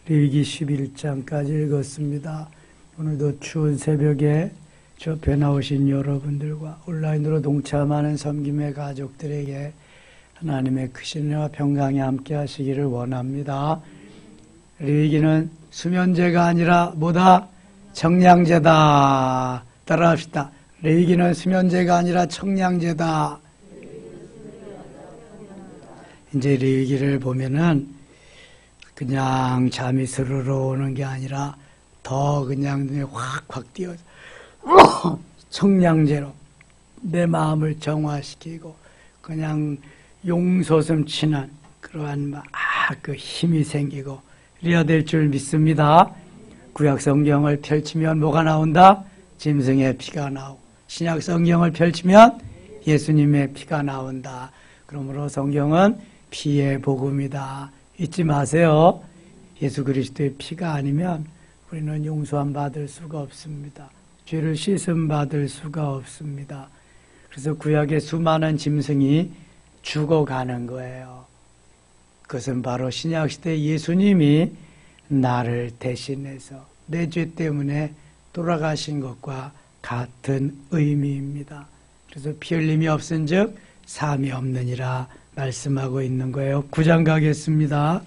레위기 11장까지 읽었습니다. 오늘도 추운 새벽에 저 앞에 나오신 여러분들과 온라인으로 동참하는 섬김의 가족들에게 하나님의 크신 은혜와 평강이 함께 하시기를 원합니다. 레위기는 수면제가 아니라 뭐다? 청량제다. 따라합시다. 레위기는 수면제가 아니라 청량제다. 이제 레위기를 보면은 그냥 잠이 스르르 오는 게 아니라 더 그냥 눈에 확 띄어서 청량제로 내 마음을 정화시키고 그냥 용솟음 치는 그러한 그 힘이 생기고 이래야 될 줄 믿습니다. 구약 성경을 펼치면 뭐가 나온다? 짐승의 피가 나오고 신약 성경을 펼치면 예수님의 피가 나온다. 그러므로 성경은 피의 복음이다. 잊지 마세요. 예수 그리스도의 피가 아니면 우리는 용서함 받을 수가 없습니다. 죄를 씻음 받을 수가 없습니다. 그래서 구약의 수많은 짐승이 죽어가는 거예요. 그것은 바로 신약시대 예수님이 나를 대신해서 내 죄 때문에 돌아가신 것과 같은 의미입니다. 그래서 피 흘림이 없은즉 삶이 없느니라 말씀하고 있는 거예요. 9장 가겠습니다.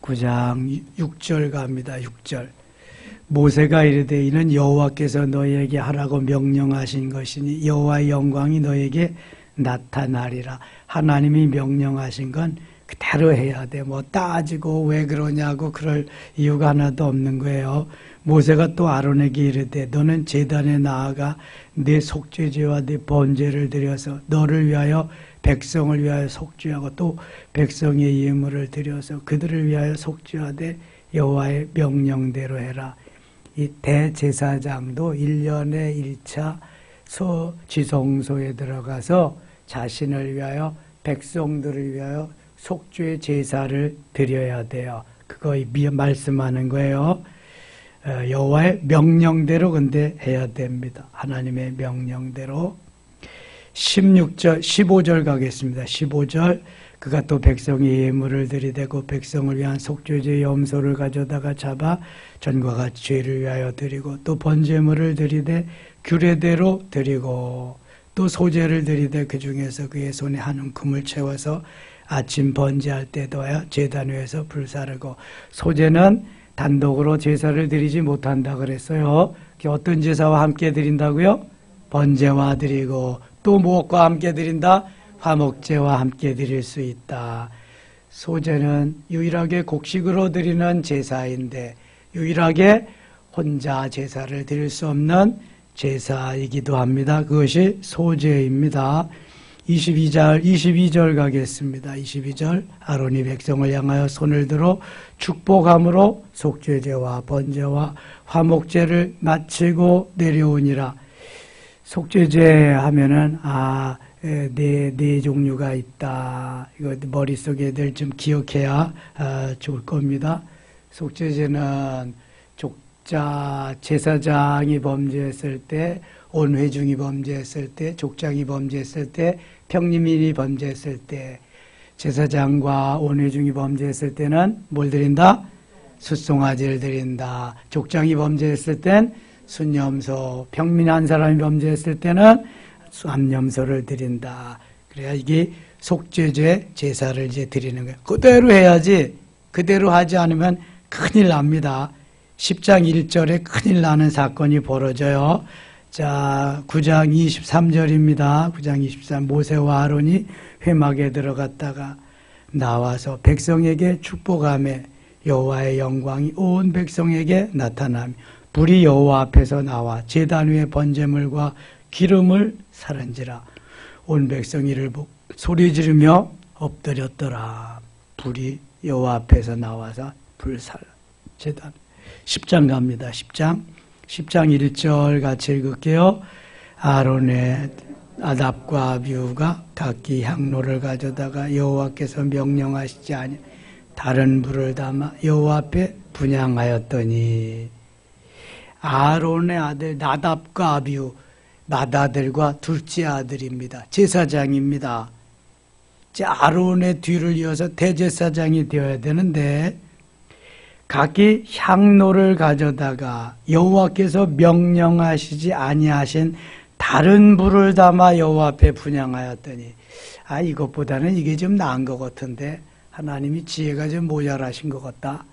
9장 6절 갑니다. 6절. 모세가 이르되 이는 여호와께서 너희에게 하라고 명령하신 것이니 여호와의 영광이 너희에게 나타나리라. 하나님이 명령하신 건 그대로 해야 돼. 뭐 따지고 왜 그러냐고 그럴 이유가 하나도 없는 거예요. 모세가 또 아론에게 이르되 너는 제단에 나아가 내 속죄제와 내 번제를 드려서 너를 위하여 백성을 위하여 속죄하고 또 백성의 예물을 드려서 그들을 위하여 속죄하되 여호와의 명령대로 해라. 이 대제사장도 1년에 1차 지성소에 들어가서 자신을 위하여 백성들을 위하여 속죄 제사를 드려야 돼요. 그거 말씀하는 거예요. 여호와의 명령대로 근데 해야 됩니다. 하나님의 명령대로. 16절, 15절 가겠습니다. 15절. 그가 또 백성의 예물을 들이대고 백성을 위한 속죄제 염소를 가져다가 잡아 전과 같이 죄를 위하여 드리고 또 번제물을 들이대 규례대로 드리고 또 소제를 들이대 그 중에서 그의 손에 한 움큼을 채워서 아침 번제할 때 둬야 제단 위에서 불사르고 소제는 단독으로 제사를 드리지 못한다 그랬어요. 어떤 제사와 함께 드린다고요? 번제와 드리고 또 무엇과 함께 드린다? 화목제와 함께 드릴 수 있다. 소제는 유일하게 곡식으로 드리는 제사인데 유일하게 혼자 제사를 드릴 수 없는 제사이기도 합니다. 그것이 소제입니다. 22절 가겠습니다. 22절. 아론이 백성을 향하여 손을 들어 축복함으로 속죄제와 번제와 화목제를 마치고 내려오니라. 속죄제 하면은 네 종류가 있다. 이거 머릿속에 늘 좀 기억해야 좋을 겁니다. 속죄제는 족자 제사장이 범죄했을 때, 온회중이 범죄했을 때, 족장이 범죄했을 때, 평림인이 범죄했을 때, 제사장과 온회중이 범죄했을 때는 뭘 드린다? 숫송아지를 드린다. 족장이 범죄했을 땐 순염소, 평민 한 사람이 범죄했을 때는 암염소를 드린다. 그래야 이게 속죄제 제사를 이제 드리는 거예요. 그대로 해야지. 그대로 하지 않으면 큰일 납니다. 10장 1절에 큰일 나는 사건이 벌어져요. 자, 9장 23절입니다. 9장 23. 모세와 아론이 회막에 들어갔다가 나와서 백성에게 축복하며 여호와의 영광이 온 백성에게 나타나며 불이 여호와 앞에서 나와 제단 위에 번제물과 기름을 사른지라. 온 백성이 이를 보고 소리 지르며 엎드렸더라. 불이 여호와 앞에서 나와서 불살 제단. 10장 갑니다. 10장 1절 같이 읽을게요. 아론의 나답과 아비후가 각기 향로를 가져다가 여호와께서 명령하시지 아니 다른 불을 담아 여호와 앞에 분향하였더니 아론의 아들 나답과 아비후 맏아들과 둘째 아들입니다. 제사장입니다. 아론의 뒤를 이어서 대제사장이 되어야 되는데 각기 향로를 가져다가 여호와께서 명령하시지 아니하신 다른 불을 담아 여호와 앞에 분향하였더니, 이것보다는 이게 좀 나은 것 같은데 하나님이 지혜가 좀 모자라신 것 같다.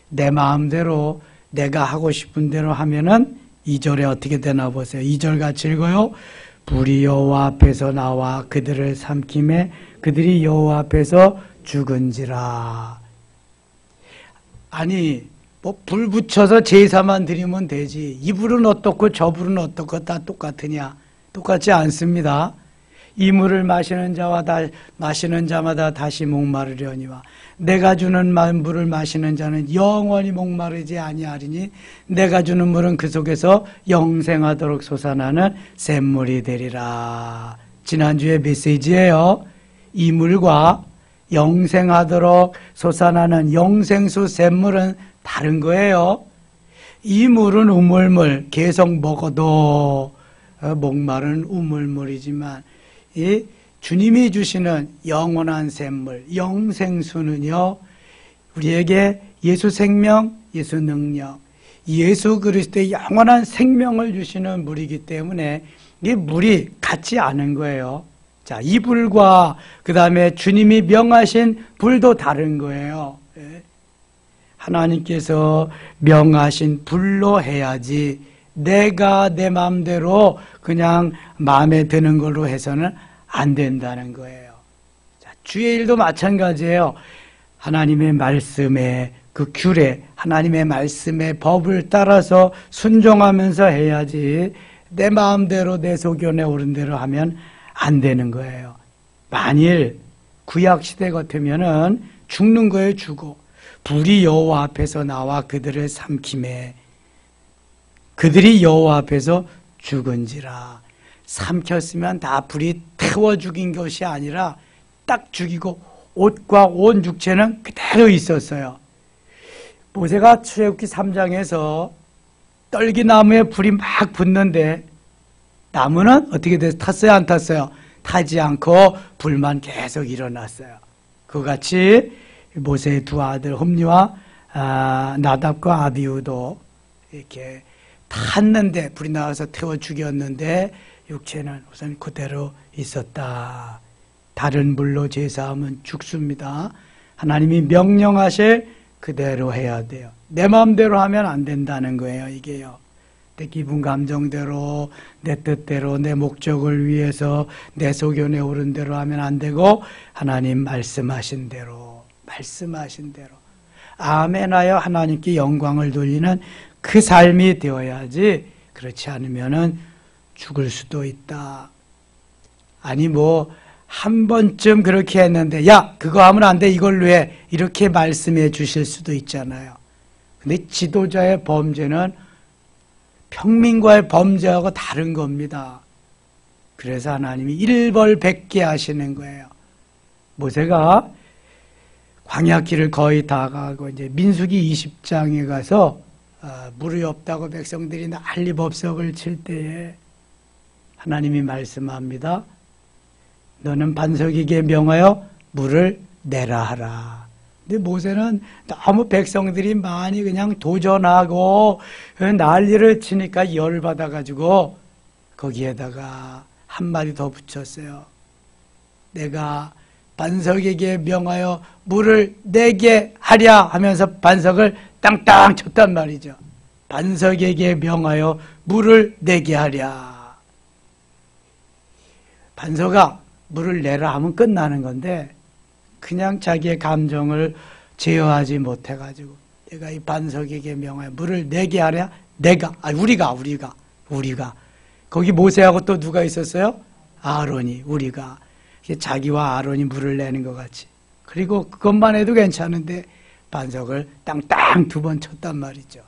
내 마음대로 내가 하고 싶은 대로 하면은 2절에 어떻게 되나 보세요. 2절 같이 읽어요. 불이 여호와 앞에서 나와 그들을 삼킴에 그들이 여호와 앞에서 죽은지라. 아니, 불 붙여서 제사만 드리면 되지. 이 불은 어떻고 저 불은 어떻고 다 똑같으냐? 똑같지 않습니다. 이 물을 마시는 자마다 다시 목마르려니와 내가 주는 물을 마시는 자는 영원히 목마르지 아니하리니 내가 주는 물은 그 속에서 영생하도록 솟아나는 샘물이 되리라. 지난주의 메시지예요. 이 물과 영생하도록 솟아나는 영생수 샘물은 다른 거예요. 이 물은 우물물, 계속 먹어도 목마른 우물물이지만 이 주님이 주시는 영원한 샘물, 영생수는요, 우리에게 예수 생명, 예수 능력, 예수 그리스도의 영원한 생명을 주시는 물이기 때문에 이 물이 같지 않은 거예요. 자, 이 불과 그 다음에 주님이 명하신 불도 다른 거예요. 하나님께서 명하신 불로 해야지 내가 내 마음대로 그냥 마음에 드는 걸로 해서는 안 된다는 거예요. 자, 주의 일도 마찬가지예요. 하나님의 말씀에 그 규례, 하나님의 말씀의 법을 따라서 순종하면서 해야지 내 마음대로 내 소견에 오른 대로 하면 안 되는 거예요. 만일 구약시대 같으면은 죽는 거예요. 죽어. 불이 여호와 앞에서 나와 그들을 삼킴에 그들이 여호와 앞에서 죽은지라. 삼켰으면 다 불이 태워 죽인 것이 아니라 딱 죽이고 옷과 온 육체는 그대로 있었어요. 모세가 출애굽기 3장에서 떨기나무에 불이 막 붙는데 나무는 어떻게 돼서 탔어요? 안 탔어요? 타지 않고 불만 계속 일어났어요. 그같이 모세의 두 아들 홈리와 나답과 아비후도 이렇게 탔는데 불이 나와서 태워 죽였는데 육체는 우선 그대로 있었다. 다른 불로 제사하면 죽습니다. 하나님이 명령하실 그대로 해야 돼요. 내 마음대로 하면 안 된다는 거예요. 이게요. 내 기분 감정대로 내 뜻대로 내 목적을 위해서 내 소견에 오른 대로 하면 안 되고 하나님 말씀하신 대로 아멘하여 하나님께 영광을 돌리는 그 삶이 되어야지. 그렇지 않으면은 죽을 수도 있다. 아니 한 번쯤 그렇게 했는데 야 그거 하면 안 돼 이걸로 해 이렇게 말씀해 주실 수도 있잖아요. 근데 지도자의 범죄는 평민과의 범죄하고 다른 겁니다. 그래서 하나님이 일벌백계 하시는 거예요. 모세가 광야길을 거의 다 가고 이제 민수기 20장에 가서 물이 없다고 백성들이 난리법석을 칠 때에 하나님이 말씀합니다. 너는 반석에게 명하여 물을 내라 하라. 근데 모세는 너무 백성들이 많이 그냥 도전하고 난리를 치니까 열받아가지고 거기에다가 한마디 더 붙였어요. 내가 반석에게 명하여 물을 내게 하랴 하면서 반석을 땅땅 쳤단 말이죠. 반석에게 명하여 물을 내게 하랴. 반석아 물을 내라 하면 끝나는 건데 그냥 자기의 감정을 제어하지 못해가지고 내가 이 반석에게 명하여 물을 내게 하랴. 우리가 거기 모세하고 또 누가 있었어요? 아론이. 우리가 자기와 아론이 물을 내는 것 같이. 그리고 그것만 해도 괜찮은데 반석을 땅땅 2번 쳤단 말이죠.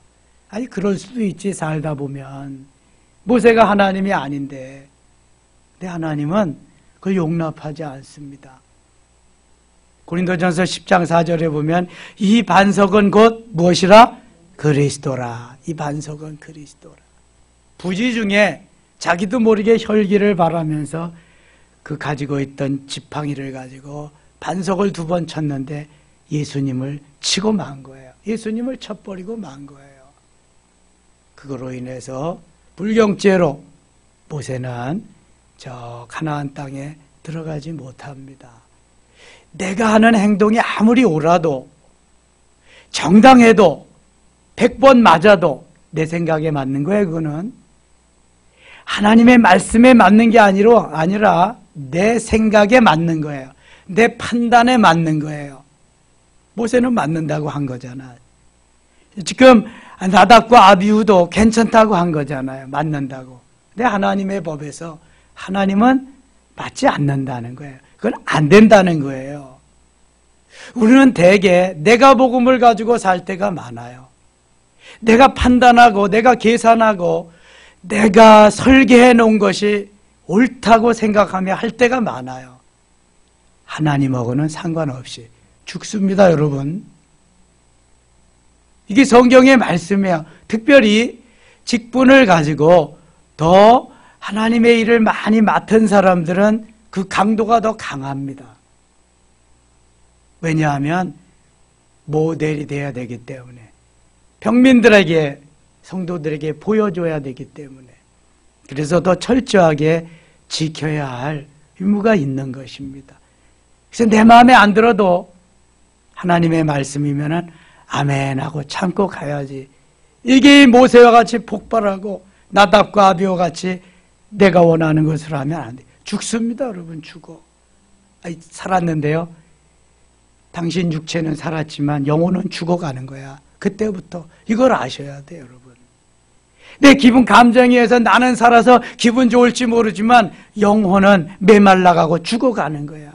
아니 그럴 수도 있지. 살다 보면 모세가 하나님이 아닌데 근데 하나님은 그걸 용납하지 않습니다. 고린도전서 10장 4절에 보면 이 반석은 곧 무엇이라? 그리스도라. 이 반석은 그리스도라. 부지 중에 자기도 모르게 혈기를 바라면서 그 가지고 있던 지팡이를 가지고 반석을 2번 쳤는데 예수님을 치고 만 거예요. 예수님을 쳐버리고 만 거예요. 그거로 인해서 불경죄로 모세는 저 가나안 땅에 들어가지 못합니다. 내가 하는 행동이 아무리 옳아도 정당해도 100번 맞아도 내 생각에 맞는 거예요. 그거는 하나님의 말씀에 맞는 게 아니라 내 생각에 맞는 거예요. 내 판단에 맞는 거예요. 모세는 맞는다고 한 거잖아. 지금 나답과 아비후도 괜찮다고 한 거잖아요. 맞는다고. 근데 하나님의 법에서 하나님은 맞지 않는다는 거예요. 그건 안 된다는 거예요. 우리는 대개 내가 복음을 가지고 살 때가 많아요. 내가 판단하고 내가 계산하고 내가 설계해 놓은 것이 옳다고 생각하며 할 때가 많아요. 하나님하고는 상관없이 죽습니다, 여러분. 이게 성경의 말씀이에요. 특별히 직분을 가지고 더 하나님의 일을 많이 맡은 사람들은 그 강도가 더 강합니다. 왜냐하면 모델이 돼야 되기 때문에, 평민들에게, 성도들에게 보여줘야 되기 때문에, 그래서 더 철저하게 지켜야 할 의무가 있는 것입니다. 그래서 내 마음에 안 들어도 하나님의 말씀이면은 아멘 하고 참고 가야지. 이게 모세와 같이 폭발하고 나답과 아비와 같이 내가 원하는 것을 하면 안 돼. 죽습니다, 여러분. 죽어. 살았는데요, 당신 육체는 살았지만 영혼은 죽어가는 거야. 그때부터 이걸 아셔야 돼요, 여러분. 내 기분 감정에 의해서 나는 살아서 기분 좋을지 모르지만 영혼은 메말라가고 죽어가는 거야.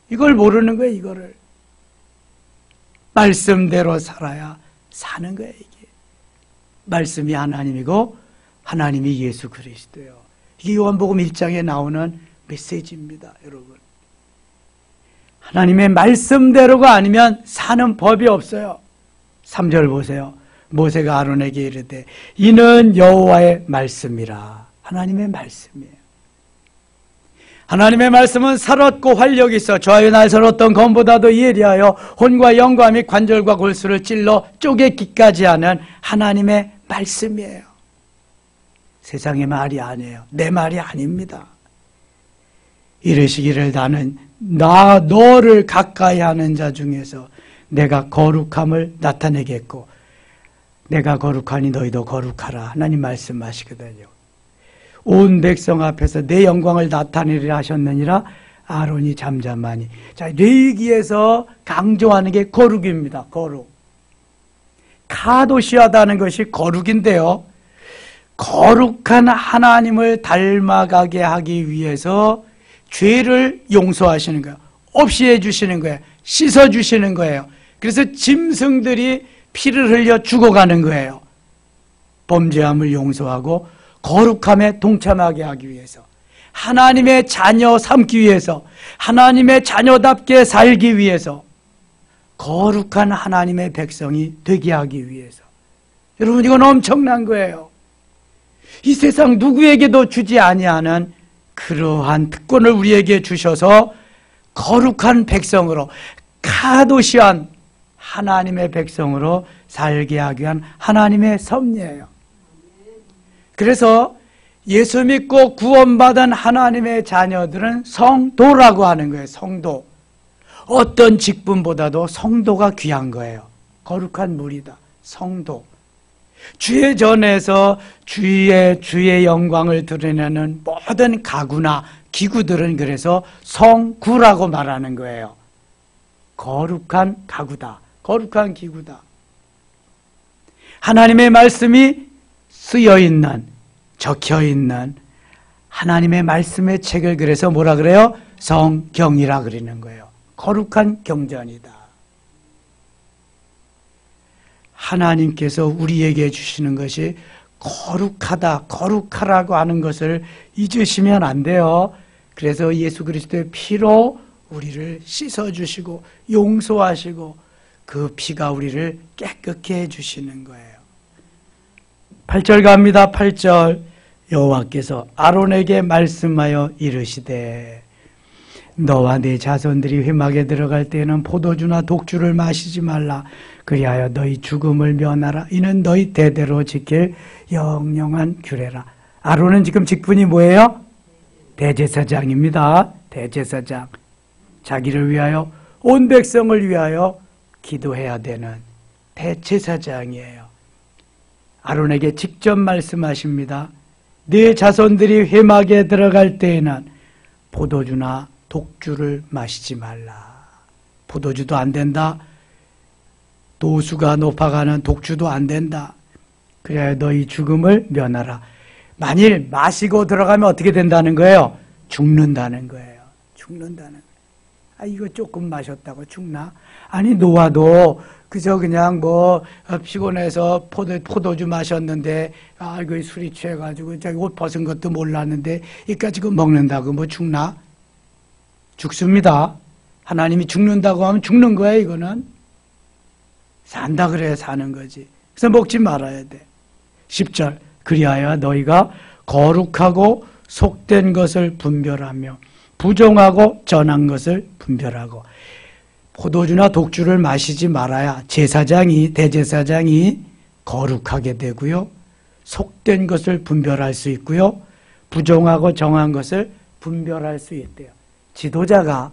이걸 모르는 거예요. 이거를 말씀대로 살아야 사는 거예요. 이게 말씀이 하나님이고 하나님이 예수 그리스도예요. 이게 요한복음 1장에 나오는 메시지입니다, 여러분. 하나님의 말씀대로가 아니면 사는 법이 없어요. 3절 보세요. 모세가 아론에게 이르되 이는 여호와의 말씀이라. 하나님의 말씀이에요. 하나님의 말씀은 살았고 활력이 있어 저하여 날서었던 검보다도 예리하여 혼과 영과 및 관절과 골수를 찔러 쪼개기까지 하는 하나님의 말씀이에요. 세상의 말이 아니에요. 내 말이 아닙니다. 이르시기를 너를 가까이 하는 자 중에서 내가 거룩함을 나타내겠고 내가 거룩하니 너희도 거룩하라. 하나님 말씀하시거든요. 온 백성 앞에서 내 영광을 나타내리라 하셨느니라. 아론이 잠잠하니. 자, 레위기에서 강조하는 게 거룩입니다. 거룩. 카도시하다는 것이 거룩인데요, 거룩한 하나님을 닮아가게 하기 위해서 죄를 용서하시는 거예요. 없이 해주시는 거예요. 씻어주시는 거예요. 그래서 짐승들이 피를 흘려 죽어가는 거예요. 범죄함을 용서하고 거룩함에 동참하게 하기 위해서, 하나님의 자녀 삼기 위해서, 하나님의 자녀답게 살기 위해서, 거룩한 하나님의 백성이 되게 하기 위해서. 여러분, 이건 엄청난 거예요. 이 세상 누구에게도 주지 아니하는 그러한 특권을 우리에게 주셔서 거룩한 백성으로, 카도시한 하나님의 백성으로 살게 하기 위한 하나님의 섭리예요. 그래서 예수 믿고 구원받은 하나님의 자녀들은 성도라고 하는 거예요. 성도. 어떤 직분보다도 성도가 귀한 거예요. 거룩한 무리다. 성도. 주의 전에서 주의 영광을 드러내는 모든 가구나 기구들은 그래서 성구라고 말하는 거예요. 거룩한 가구다. 거룩한 기구다. 하나님의 말씀이 쓰여있는, 적혀있는 하나님의 말씀의 책을 그래서 뭐라 그래요? 성경이라 그러는 거예요. 거룩한 경전이다. 하나님께서 우리에게 주시는 것이 거룩하다, 거룩하라고 하는 것을 잊으시면 안 돼요. 그래서 예수 그리스도의 피로 우리를 씻어주시고 용서하시고 그 피가 우리를 깨끗게 해주시는 거예요. 8절 갑니다. 8절. 여호와께서 아론에게 말씀하여 이르시되 너와 네 자손들이 회막에 들어갈 때에는 포도주나 독주를 마시지 말라. 그리하여 너희 죽음을 면하라. 이는 너희 대대로 지킬 영영한 규례라. 아론은 지금 직분이 뭐예요? 대제사장입니다. 대제사장. 자기를 위하여 온 백성을 위하여 기도해야 되는 대제사장이에요. 아론에게 직접 말씀하십니다. 네 자손들이 회막에 들어갈 때에는 포도주나 독주를 마시지 말라. 포도주도 안 된다. 도수가 높아가는 독주도 안 된다. 그래야 너희 죽음을 면하라. 만일 마시고 들어가면 어떻게 된다는 거예요? 죽는다는 거예요. 죽는다는 거예요. 아, 이거 조금 마셨다고 죽나? 아니, 노아도 그저 그냥 피곤해서 포도주 마셨는데, 아, 이거 술이 취해가지고 자기 옷 벗은 것도 몰랐는데, 이까지 그 먹는다고 뭐 죽나? 죽습니다. 하나님이 죽는다고 하면 죽는 거야, 이거는. 산다 그래야 사는 거지. 그래서 먹지 말아야 돼. 10절. 그리하여 너희가 거룩하고 속된 것을 분별하며 부정하고 전한 것을 분별하고. 포도주나 독주를 마시지 말아야 대제사장이 거룩하게 되고요. 속된 것을 분별할 수 있고요. 부정하고 정한 것을 분별할 수 있대요. 지도자가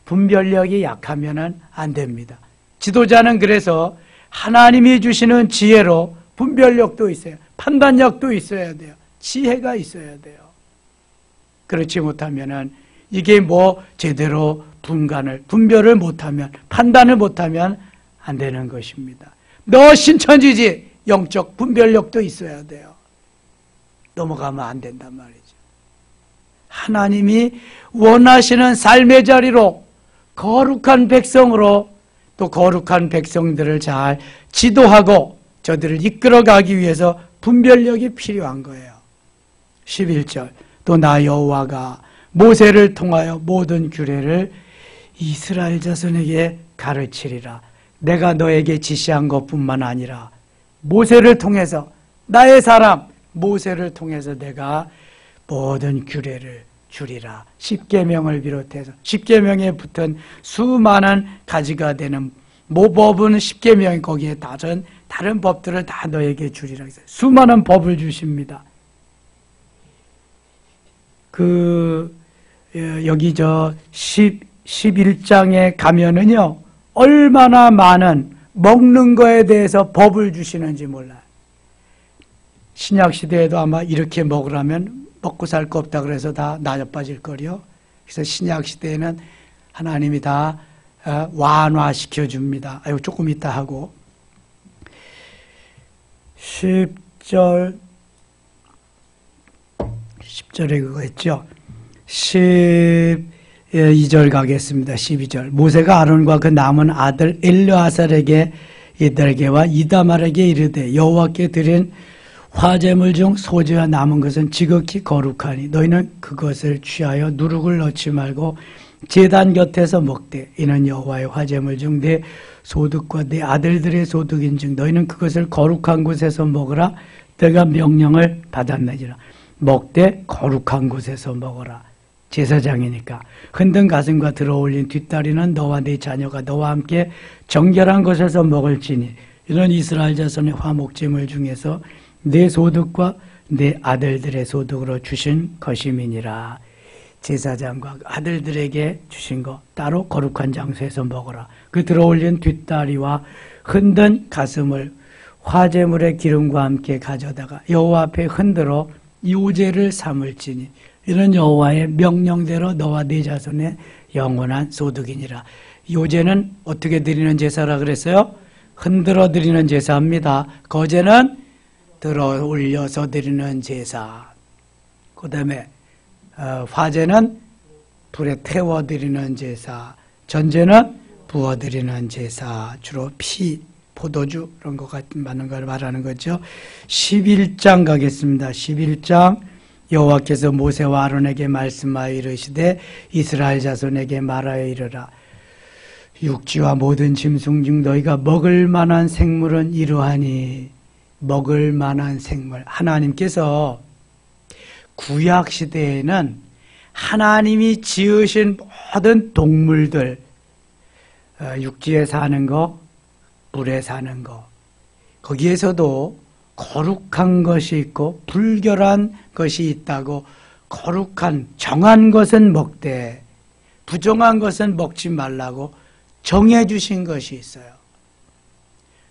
분별력이 약하면 안 됩니다. 지도자는 그래서 하나님이 주시는 지혜로 분별력도 있어요. 판단력도 있어야 돼요. 지혜가 있어야 돼요. 그렇지 못하면은 이게 제대로 분별을 못하면, 판단을 못하면 안 되는 것입니다. 너 신천지지, 영적 분별력도 있어야 돼요. 넘어가면 안 된단 말이죠. 하나님이 원하시는 삶의 자리로 거룩한 백성으로 또 거룩한 백성들을 잘 지도하고 저들을 이끌어가기 위해서 분별력이 필요한 거예요. 11절. 또 나 여호와가 모세를 통하여 모든 규례를 이스라엘 자손에게 가르치리라. 내가 너에게 지시한 것뿐만 아니라 모세를 통해서, 나의 사람 모세를 통해서 내가 모든 규례를 주리라. 십계명을 비롯해서 십계명에 붙은 수많은 가지가 되는 모법은 십계명, 거기에 다른 법들을 다 너에게 주리라. 수많은 법을 주십니다. 여기 11장에 가면은요, 얼마나 많은 먹는 거에 대해서 법을 주시는지 몰라요. 신약 시대에도 아마 이렇게 먹으라면 먹고 살 거 없다 그래서 다 나빠질 거요. 그래서 신약 시대에는 하나님이 다 완화시켜 줍니다. 조금 이따 하고. 10절에 그거 했죠. 12절 가겠습니다. 12절. 모세가 아론과 그 남은 아들 엘르아살에게 이달게와 이다말에게 이르되 여호와께 드린 화제물 중 소재와 남은 것은 지극히 거룩하니 너희는 그것을 취하여 누룩을 넣지 말고 제단 곁에서 먹되 이는 여호와의 화제물 중 내 소득과 내 아들들의 소득인즉 너희는 그것을 거룩한 곳에서 먹으라. 내가 명령을 받았느니라. 먹되 거룩한 곳에서 먹어라. 제사장이니까. 흔든 가슴과 들어올린 뒷다리는 너와 네 자녀가 너와 함께 정결한 곳에서 먹을지니 이는 이스라엘 자손의 화목제물 중에서 내 소득과 내 아들들의 소득으로 주신 것임이니라. 제사장과 아들들에게 주신 거 따로 거룩한 장소에서 먹어라. 그 들어올린 뒷다리와 흔든 가슴을 화제물의 기름과 함께 가져다가 여호와 앞에 흔들어 요제를 삼을지니 이는 여호와의 명령대로 너와 네 자손의 영원한 소득이니라. 요제는 어떻게 드리는 제사라 그랬어요? 흔들어 드리는 제사입니다. 거제는 들어 올려서 드리는 제사. 그 다음에 화제는 불에 태워 드리는 제사. 전제는 부어 드리는 제사. 주로 피, 포도주 이런 것 같은 많은 걸 말하는 거죠. 11장 가겠습니다. 11장. 여호와께서 모세와 아론에게 말씀하여 이르시되 이스라엘 자손에게 말하여 이르라. 육지와 모든 짐승 중 너희가 먹을 만한 생물은 이러하니. 먹을 만한 생물. 하나님께서 구약 시대에는 하나님이 지으신 모든 동물들, 육지에 사는 거, 물에 사는 거, 거기에서도 거룩한 것이 있고 불결한 것이 있다고, 거룩한 정한 것은 먹되 부정한 것은 먹지 말라고 정해 주신 것이 있어요.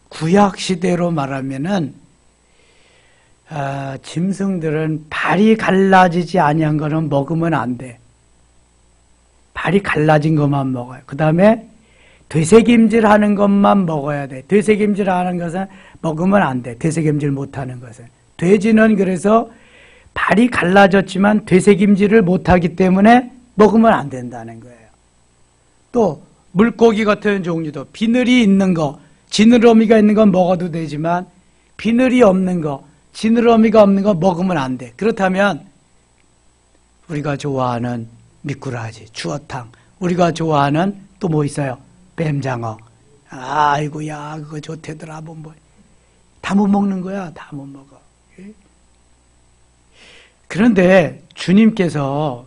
구약 시대로 말하면은 짐승들은 발이 갈라지지 아니한 거는 먹으면 안 돼. 발이 갈라진 것만 먹어요. 그 다음에 되새김질 하는 것만 먹어야 돼. 되새김질 하는 것은 먹으면 안 돼. 되새김질 못하는 것은. 돼지는 그래서 발이 갈라졌지만 되새김질을 못하기 때문에 먹으면 안 된다는 거예요. 또 물고기 같은 종류도 비늘이 있는 거, 지느러미가 있는 건 먹어도 되지만 비늘이 없는 거, 지느러미가 없는 거 먹으면 안 돼. 그렇다면 우리가 좋아하는 미꾸라지, 추어탕, 우리가 좋아하는 또 뭐 있어요? 뱀장어. 아이고야, 그거 좋대더라. 뭐. 다 못 먹는 거야. 다 못 먹어. 그런데 주님께서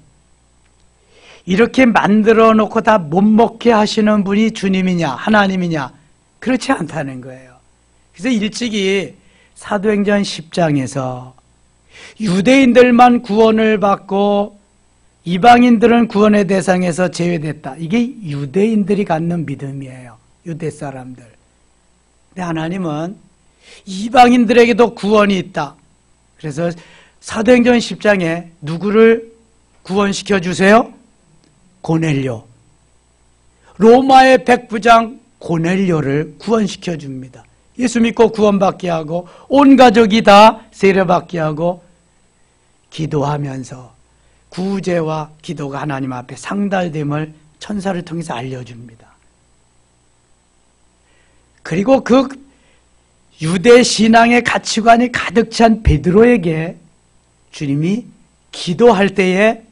이렇게 만들어 놓고 다 못 먹게 하시는 분이 주님이냐, 하나님이냐? 그렇지 않다는 거예요. 그래서 일찍이 사도행전 10장에서 유대인들만 구원을 받고 이방인들은 구원의 대상에서 제외됐다. 이게 유대인들이 갖는 믿음이에요. 유대 사람들. 근데 하나님은 이방인들에게도 구원이 있다. 그래서 사도행전 10장에 누구를 구원시켜 주세요? 고넬료. 로마의 백부장 고넬료를 구원시켜 줍니다. 예수 믿고 구원받게 하고 온 가족이 다 세례받게 하고 기도하면서 구제와 기도가 하나님 앞에 상달됨을 천사를 통해서 알려줍니다. 그리고 그 유대 신앙의 가치관이 가득 찬 베드로에게 주님이 기도할 때에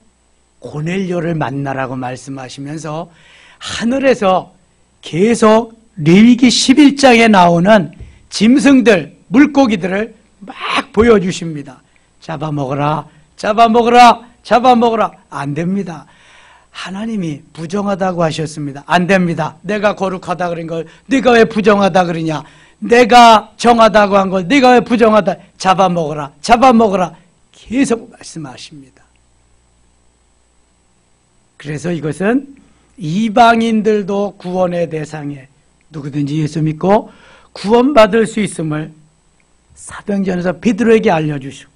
고넬료를 만나라고 말씀하시면서 하늘에서 계속 레위기 11장에 나오는 짐승들, 물고기들을 막 보여주십니다. 잡아먹어라, 잡아먹어라, 잡아먹어라. 안 됩니다. 하나님이 부정하다고 하셨습니다. 안 됩니다. 내가 거룩하다 그런 걸 네가 왜 부정하다 그러냐? 내가 정하다고 한 걸 네가 왜 부정하다? 잡아먹어라, 잡아먹어라. 계속 말씀하십니다. 그래서 이것은 이방인들도 구원의 대상에 누구든지 예수 믿고 구원받을 수 있음을 사도행전에서 베드로에게 알려주시고,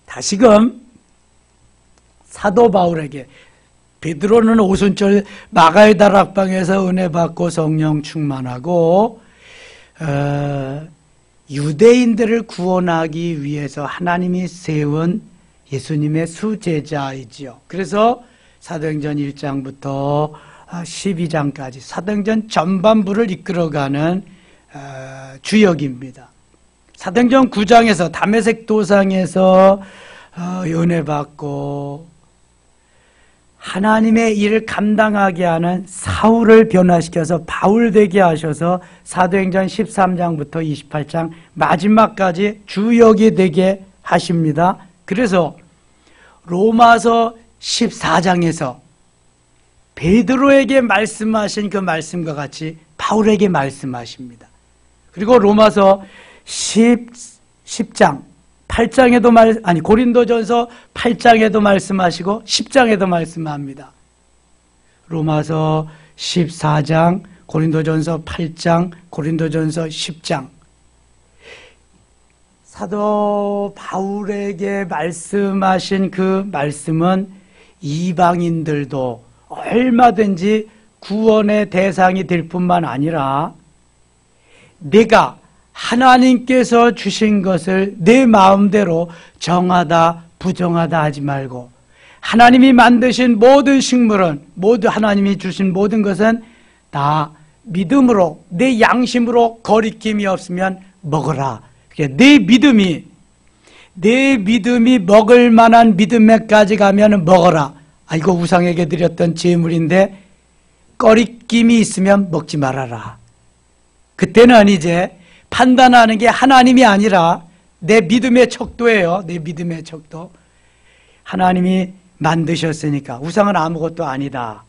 다시금 사도 바울에게, 베드로는 오순절 마가의 다락방에서 은혜 받고 성령 충만하고 유대인들을 구원하기 위해서 하나님이 세운 예수님의 수제자이지요. 그래서 사도행전 1장부터 12장까지 사도행전 전반부를 이끌어가는 주역입니다. 사도행전 9장에서 다메섹 도상에서 은혜 받고 하나님의 일을 감당하게 하는 사울을 변화시켜서 바울 되게 하셔서 사도행전 13장부터 28장 마지막까지 주역이 되게 하십니다. 그래서 로마서 14장에서 베드로에게 말씀하신 그 말씀과 같이 바울에게 말씀하십니다. 그리고 로마서 10장 8장에도 고린도전서 8장에도 말씀하시고 10장에도 말씀합니다. 로마서 14장, 고린도전서 8장, 고린도전서 10장. 사도 바울에게 말씀하신 그 말씀은 이방인들도 얼마든지 구원의 대상이 될 뿐만 아니라 내가 하나님께서 주신 것을 내 마음대로 정하다 부정하다 하지 말고, 하나님이 만드신 모든 식물은, 모두 하나님이 주신 모든 것은 다 믿음으로, 내 양심으로 거리낌이 없으면 먹어라. 내 믿음이 먹을 만한 믿음에까지 가면 먹어라. 이거 우상에게 드렸던 제물인데 거리낌이 있으면 먹지 말아라. 그때는 이제 판단하는 게 하나님이 아니라 내 믿음의 척도예요. 내 믿음의 척도. 하나님이 만드셨으니까 우상은 아무것도 아니다.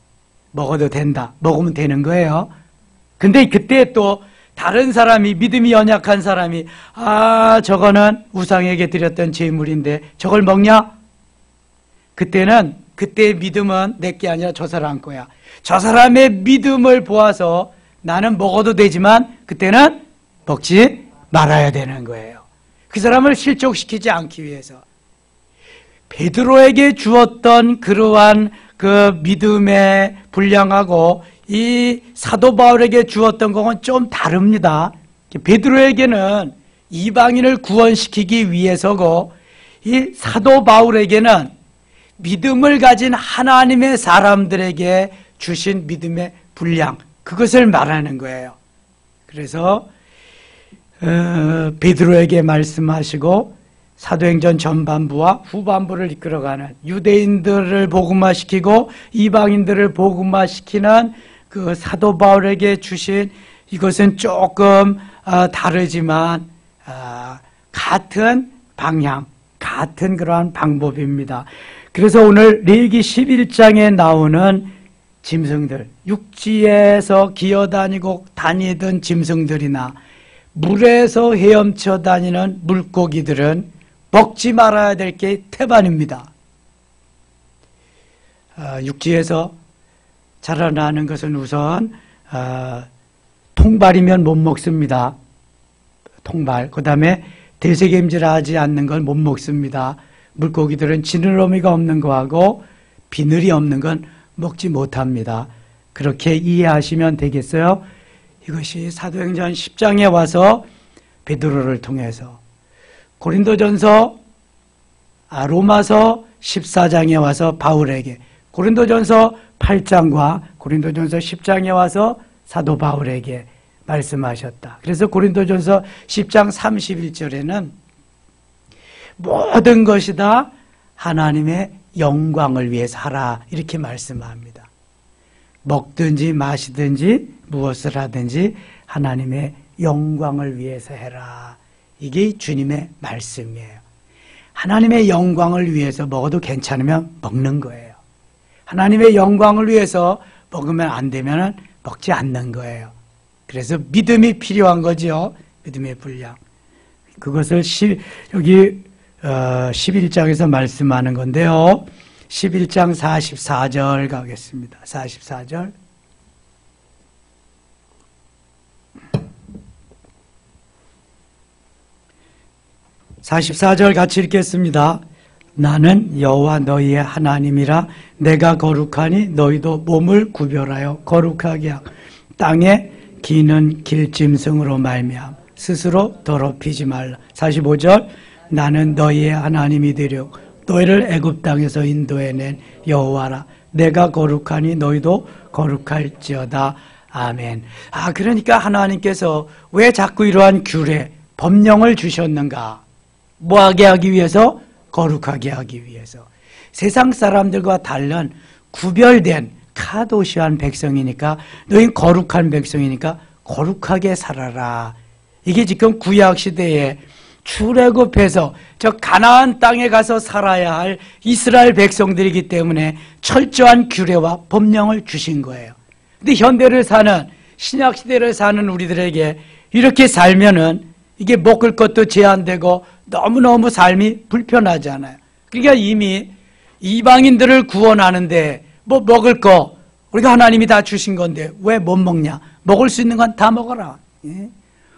먹어도 된다. 먹으면 되는 거예요. 근데 그때 또 다른 사람이, 믿음이 연약한 사람이, 저거는 우상에게 드렸던 제물인데 저걸 먹냐? 그때는, 그때의 믿음은 내게 아니라 저 사람 거야. 저 사람의 믿음을 보아서 나는 먹어도 되지만 그때는 먹지 말아야 되는 거예요. 그 사람을 실족시키지 않기 위해서. 베드로에게 주었던 그러한 그 믿음의 분량하고 이 사도 바울에게 주었던 것은 좀 다릅니다. 베드로에게는 이방인을 구원시키기 위해서고, 이 사도 바울에게는 믿음을 가진 하나님의 사람들에게 주신 믿음의 분량, 그것을 말하는 거예요. 그래서 베드로에게 말씀하시고 사도행전 전반부와 후반부를 이끌어가는, 유대인들을 복음화시키고 이방인들을 복음화시키는 그 사도 바울에게 주신 이것은 조금 다르지만 같은 방향, 같은 그러한 방법입니다. 그래서 오늘 레위기 11장에 나오는 짐승들, 육지에서 기어다니고 다니던 짐승들이나 물에서 헤엄쳐 다니는 물고기들은 먹지 말아야 될 게 태반입니다. 육지에서 자라나는 것은 우선 통발이면 못 먹습니다. 통발. 그 다음에 대세겜질하지 않는 걸 못 먹습니다. 물고기들은 지느러미가 없는 거하고 비늘이 없는 건 먹지 못합니다. 그렇게 이해하시면 되겠어요? 이것이 사도행전 10장에 와서 베드로를 통해서, 고린도전서, 로마서 14장에 와서 바울에게, 고린도전서 8장과 고린도전서 10장에 와서 사도 바울에게 말씀하셨다. 그래서 고린도전서 10장 31절에는 모든 것이 다 하나님의 영광을 위해서 하라, 이렇게 말씀합니다. 먹든지 마시든지 무엇을 하든지 하나님의 영광을 위해서 해라. 이게 주님의 말씀이에요. 하나님의 영광을 위해서 먹어도 괜찮으면 먹는 거예요. 하나님의 영광을 위해서 먹으면 안 되면 먹지 않는 거예요. 그래서 믿음이 필요한 거죠. 믿음의 분량. 그것을 여기 11장에서 말씀하는 건데요. 11장 44절 가겠습니다. 44절. 같이 읽겠습니다. 나는 여호와 너희의 하나님이라. 내가 거룩하니 너희도 몸을 구별하여 거룩하게 하고 땅에 기는 길짐승으로 말미암아 스스로 더럽히지 말라. 45절. 나는 너희의 하나님이 되려 너희를 애굽 땅에서 인도해낸 여호와라. 내가 거룩하니 너희도 거룩할지어다. 아멘. 그러니까 하나님께서 왜 자꾸 이러한 규례, 법령을 주셨는가? 뭐하게 하기 위해서? 거룩하게 하기 위해서. 세상 사람들과 다른 구별된 카도시한 백성이니까, 너희는 거룩한 백성이니까 거룩하게 살아라. 이게 지금 구약시대에 출애굽해서 저 가나안 땅에 가서 살아야 할 이스라엘 백성들이기 때문에 철저한 규례와 법령을 주신 거예요. 근데 현대를 사는, 신약시대를 사는 우리들에게 이렇게 살면은 이게 먹을 것도 제한되고 너무너무 삶이 불편하잖아요. 그러니까 이미 이방인들을 구원하는데 뭐 먹을 거 우리가 하나님이 다 주신 건데 왜 못 먹냐? 먹을 수 있는 건 다 먹어라.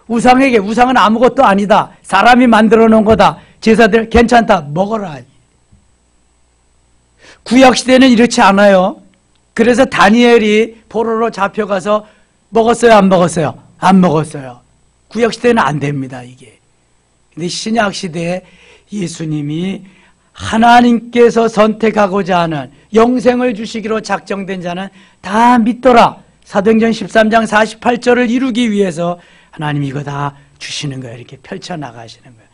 우상은 아무것도 아니다. 사람이 만들어 놓은 거다. 제사들 괜찮다. 먹어라. 구약시대는 이렇지 않아요. 그래서 다니엘이 포로로 잡혀가서 먹었어요? 안 먹었어요? 안 먹었어요. 구약시대는 안 됩니다, 이게. 근데 신약시대에 예수님이 하나님께서 선택하고자 하는 영생을 주시기로 작정된 자는 다 믿더라. 사도행전 13장 48절을 이루기 위해서 하나님이 이거 다 주시는 거예요. 이렇게 펼쳐나가시는 거예요.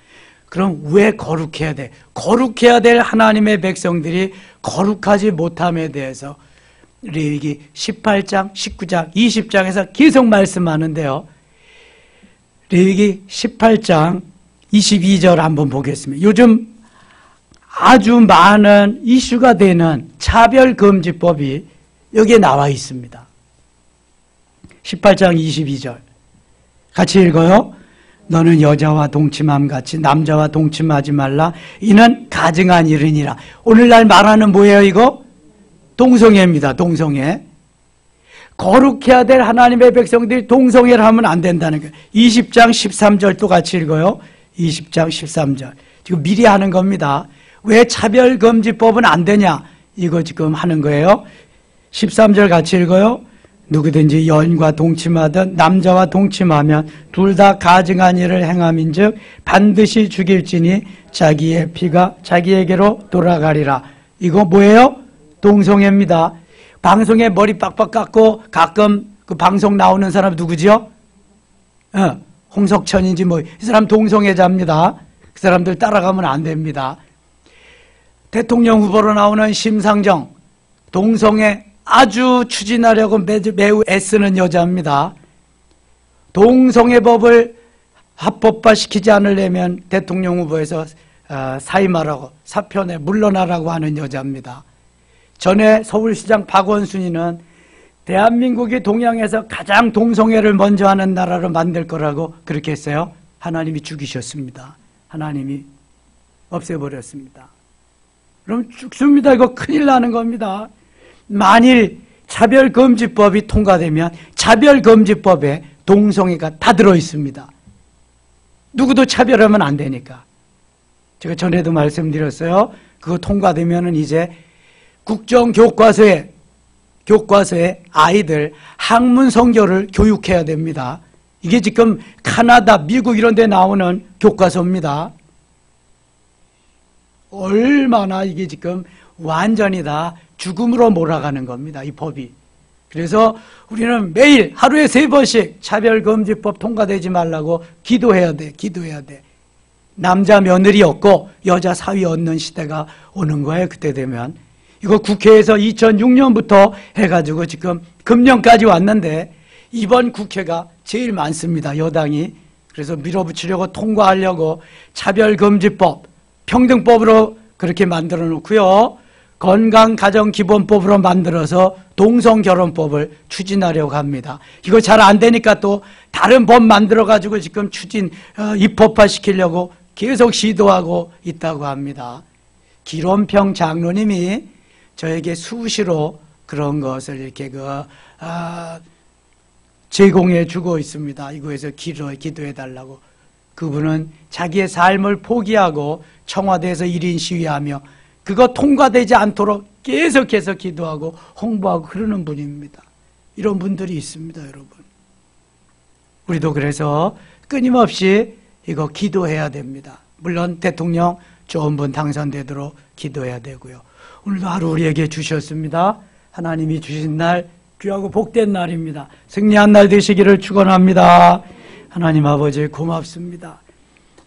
그럼 왜 거룩해야 돼? 거룩해야 될 하나님의 백성들이 거룩하지 못함에 대해서 레위기 18장, 19장, 20장에서 계속 말씀하는데요. 레위기 18장 22절 한번 보겠습니다. 요즘 아주 많은 이슈가 되는 차별금지법이 여기에 나와 있습니다. 18장 22절 같이 읽어요. 너는 여자와 동침함 같이 남자와 동침하지 말라. 이는 가증한 일이니라. 오늘날 말하는 뭐예요 이거? 동성애입니다. 동성애. 거룩해야 될 하나님의 백성들이 동성애를 하면 안 된다는 거예요. 20장 13절 또 같이 읽어요. 20장 13절. 지금 미리 하는 겁니다. 왜 차별금지법은 안 되냐? 이거 지금 하는 거예요. 13절 같이 읽어요. 누구든지 여인과 동침하든 남자와 동침하면 둘 다 가증한 일을 행함인즉 반드시 죽일지니 자기의 피가 자기에게로 돌아가리라. 이거 뭐예요? 동성애입니다. 방송에 머리 빡빡 깎고 가끔 그 방송 나오는 사람 누구지요? 홍석천인지 뭐 이 사람 동성애자입니다. 그 사람들 따라가면 안 됩니다. 대통령 후보로 나오는 심상정 동성애 아주 추진하려고 매우 애쓰는 여자입니다. 동성애법을 합법화시키지 않으려면 대통령 후보에서 사임하라고 사표내 물러나라고 하는 여자입니다. 전에 서울시장 박원순이는 대한민국이 동양에서 가장 동성애를 먼저 하는 나라로 만들 거라고 그렇게 했어요. 하나님이 죽이셨습니다. 하나님이 없애버렸습니다. 그럼 죽습니다. 이거 큰일 나는 겁니다. 만일 차별금지법이 통과되면 차별금지법에 동성애가 다 들어있습니다. 누구도 차별하면 안 되니까. 제가 전에도 말씀드렸어요. 그거 통과되면 이제 국정교과서에 아이들 학문 성교를 교육해야 됩니다. 이게 지금 캐나다, 미국 이런 데 나오는 교과서입니다. 얼마나 이게 지금 완전히 다 죽음으로 몰아가는 겁니다. 이 법이. 그래서 우리는 매일 하루에 3번씩 차별금지법 통과되지 말라고 기도해야 돼. 기도해야 돼. 남자 며느리 없고 여자 사위 얻는 시대가 오는 거예요. 그때 되면. 이거 국회에서 2006년부터 해가지고 지금 금년까지 왔는데 이번 국회가 제일 많습니다. 여당이. 그래서 밀어붙이려고 통과하려고 차별금지법, 평등법으로 그렇게 만들어 놓고요. 건강가정기본법으로 만들어서 동성결혼법을 추진하려고 합니다. 이거 잘 안 되니까 또 다른 법 만들어가지고 지금 입법화시키려고 계속 시도하고 있다고 합니다. 기론평 장로님이 저에게 수시로 그런 것을 이렇게 제공해 주고 있습니다. 이거에서 기도해 달라고. 그분은 자기의 삶을 포기하고 청와대에서 1인 시위하며 그거 통과되지 않도록 계속해서 기도하고 홍보하고 그러는 분입니다. 이런 분들이 있습니다, 여러분. 우리도 그래서 끊임없이 이거 기도해야 됩니다. 물론 대통령 좋은 분 당선되도록 기도해야 되고요. 오늘도 하루 우리에게 주셨습니다. 하나님이 주신 날 귀하고 복된 날입니다. 승리한 날 되시기를 축원합니다. 하나님 아버지 고맙습니다.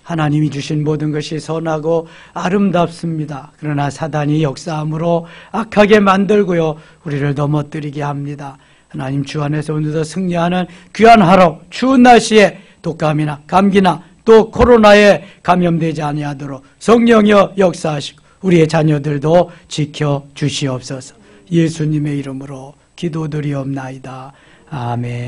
하나님이 주신 모든 것이 선하고 아름답습니다. 그러나 사단이 역사함으로 악하게 만들고요. 우리를 넘어뜨리게 합니다. 하나님 주 안에서 오늘도 승리하는 귀한 하루, 추운 날씨에 독감이나 감기나 또 코로나에 감염되지 아니하도록 성령이여 역사하시고 우리의 자녀들도 지켜주시옵소서. 예수님의 이름으로 기도드리옵나이다. 아멘.